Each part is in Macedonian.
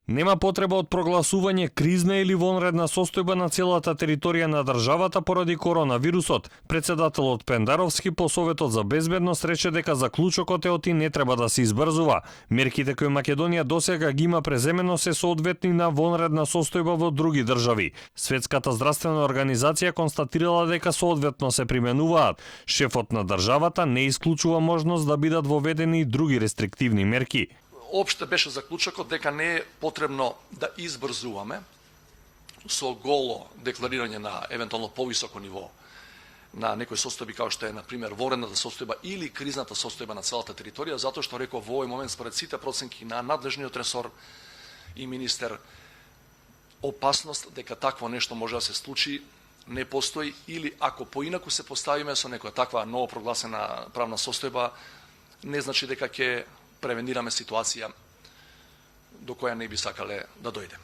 Нема потреба од прогласување кризна или вонредна состојба на целата територија на државата поради коронавирусот. Председателот Пендаровски по Советот за безбедност рече дека заклучокот е оти не треба да се избрзува. Мерките кои Македонија досега ги има преземено се соодветни на вонредна состојба во други држави. Светската здравствена организација констатирала дека соодветно се применуваат. Шефот на државата не исклучува можност да бидат воведени и други рестриктивни мерки. Опште беше заклучокот дека не е потребно да избрзуваме со голо декларирање на евентуално повисоко ниво на некои состојби како што е, например, вонредната состојба или кризната состојба на целата територија, затоа што реков во овој момент според сите проценки на надлежниот ресор и министер, опасност дека такво нешто може да се случи не постои, или ако поинаку се поставиме со некоја таква ново прогласена правна состојба, не значи дека ќе превенираме ситуација до која не би сакале да дојде.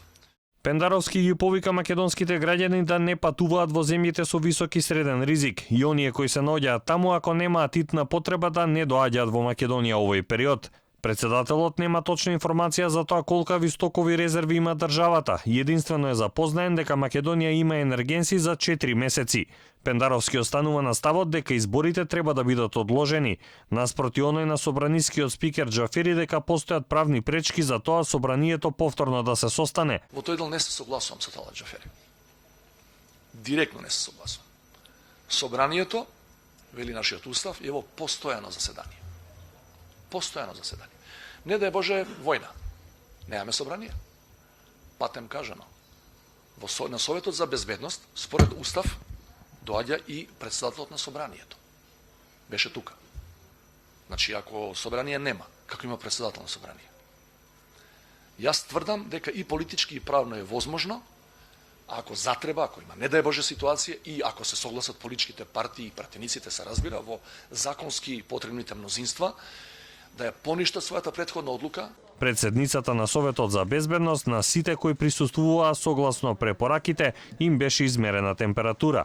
Пендаровски ги повика македонските граѓани да не патуваат во земјите со висок и среден ризик и оние кои се наоѓаат таму ако немаат итна потреба да не доаѓаат во Македонија овој период. Председателот нема точна информација за тоа колкави стокови резерви има државата. Единствено е запознаен дека Македонија има енергенси за 4 месеци. Пендаровски останува на ставот дека изборите треба да бидат одложени. Наспроти оној на собранискиот спикер Џафери дека постојат правни пречки за тоа собранието повторно да се состане. Во тој дел не се согласувам со Талат Џафери. Директно не се согласувам. Собранието, вели нашиот устав, е во постојано заседание. Постојано заседание. Не да е Боже војна. Немаме собрание. Патем кажано. На Советот за безбедност, според устав, доаѓа и председателот на собранието. Беше тука. Значи, ако собрание нема, како има председател на собрание? Јас тврдам дека и политички и правно е возможно, ако затреба, ако има не да е Боже ситуација и ако се согласат политичките партии и пратениците се разбира во законски потребните мнозинства, да ја поништат својата претходна одлука. Председницата на Советот за безбедност на сите кои присуствуваа согласно препораките им беше измерена температура.